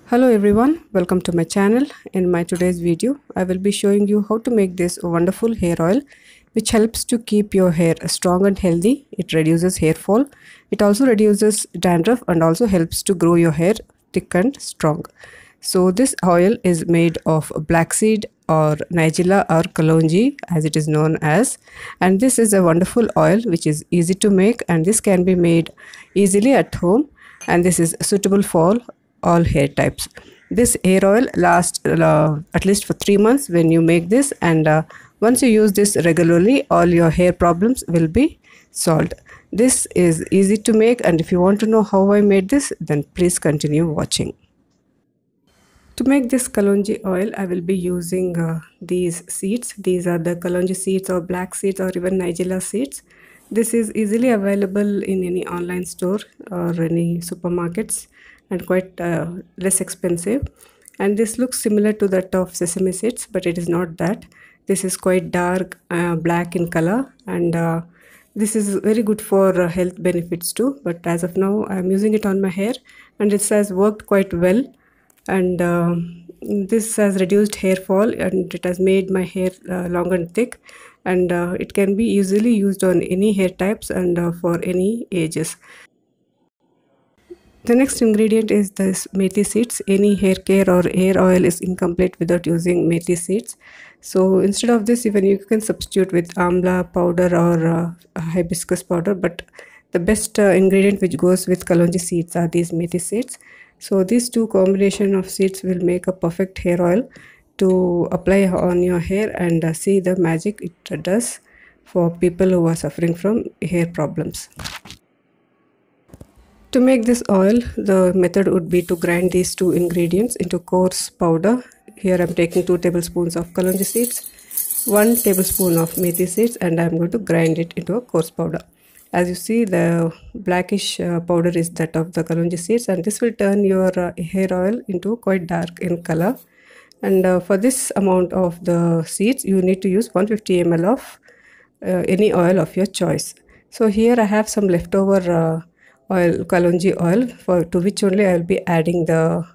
Hello everyone, welcome to my channel. In my today's video, I will be showing you how to make this wonderful hair oil which helps to keep your hair strong and healthy. It reduces hair fall. It also reduces dandruff and also helps to grow your hair thick and strong. So this oil is made of black seed or Nigella or Kalonji as it is known as, and this is a wonderful oil which is easy to make, and this can be made easily at home, and this is suitable for all hair types. This hair oil lasts at least for 3 months when you make this, and once you use this regularly, all your hair problems will be solved. This is easy to make, and if you want to know how I made this, then please continue watching. To make this kalonji oil, I will be using these seeds. These are the kalonji seeds or black seeds or even nigella seeds. This is easily available in any online store or any supermarkets and quite less expensive. And this looks similar to that of sesame seeds, but it is not that. This is quite dark black in color, and this is very good for health benefits too. But as of now, I am using it on my hair, and it has worked quite well, and this has reduced hair fall, and it has made my hair long and thick, and it can be easily used on any hair types and for any ages. The next ingredient is this methi seeds. Any hair care or hair oil is incomplete without using methi seeds. So instead of this, even you can substitute with amla powder or hibiscus powder, but the best ingredient which goes with kalonji seeds are these methi seeds. So these two combination of seeds will make a perfect hair oil to apply on your hair, and see the magic it does for people who are suffering from hair problems. To make this oil, the method would be to grind these two ingredients into coarse powder. Here I am taking 2 tablespoons of kalonji seeds, 1 tablespoon of methi seeds, and I am going to grind it into a coarse powder. As you see, the blackish powder is that of the kalonji seeds, and this will turn your hair oil into quite dark in color. And for this amount of the seeds, you need to use 150 ml of any oil of your choice. So here I have some leftover kalonji oil, to which only I will be adding the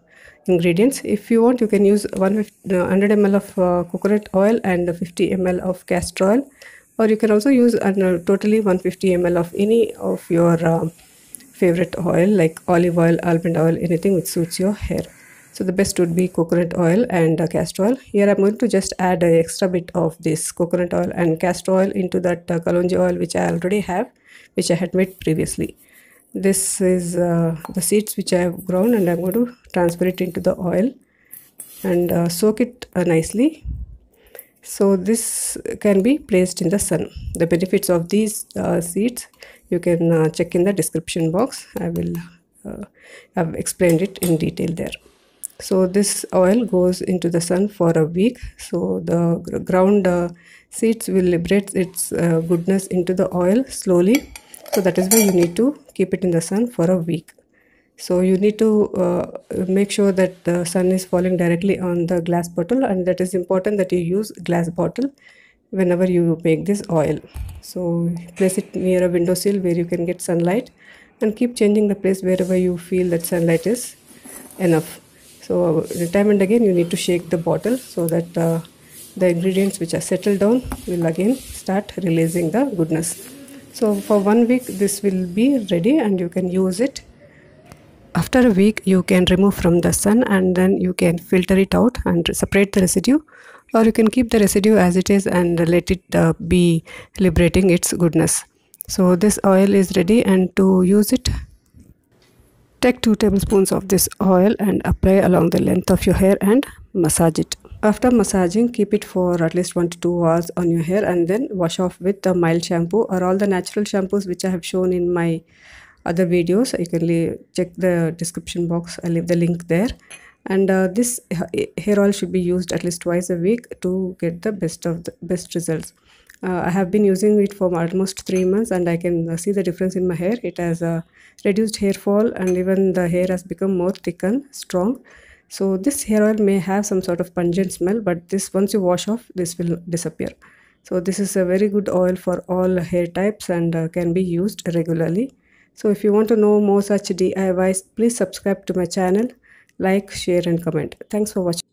ingredients. If you want, you can use 100 ml of coconut oil and 50 ml of castor oil, or you can also use totally 150 ml of any of your favorite oil like olive oil, almond oil, anything which suits your hair. So the best would be coconut oil and castor oil. Here I'm going to just add an extra bit of this coconut oil and castor oil into that kalonji oil which I already have, which I had made previously. This is the seeds which I have ground, and I'm going to transfer it into the oil and soak it nicely. So this can be placed in the sun. The benefits of these seeds you can check in the description box. I will have explained it in detail there. So this oil goes into the sun for a week. So the ground seeds will liberate its goodness into the oil slowly. So that is why you need to keep it in the sun for a week. So you need to make sure that the sun is falling directly on the glass bottle, and that is important that you use glass bottle whenever you make this oil. So place it near a windowsill where you can get sunlight, and keep changing the place wherever you feel that sunlight is enough. So time and again you need to shake the bottle so that the ingredients which are settled down will again start releasing the goodness. So for 1 week this will be ready, and you can use it. After a week you can remove from the sun, and then you can filter it out and separate the residue, or you can keep the residue as it is and let it be liberating its goodness. So this oil is ready, and to use it, take 2 tablespoons of this oil and apply along the length of your hair and massage it. After massaging, keep it for at least 1 to 2 hours on your hair, and then wash off with a mild shampoo or all the natural shampoos which I have shown in my other videos. You can check the description box. I'll leave the link there. And this hair oil should be used at least twice a week to get the best results. I have been using it for almost 3 months, and I can see the difference in my hair. It has reduced hair fall, and even the hair has become more thick and strong. So this hair oil may have some sort of pungent smell, but this, once you wash off, this will disappear. So this is a very good oil for all hair types, and can be used regularly. So if you want to know more such DIYs, please subscribe to my channel. Like, share and comment. Thanks for watching.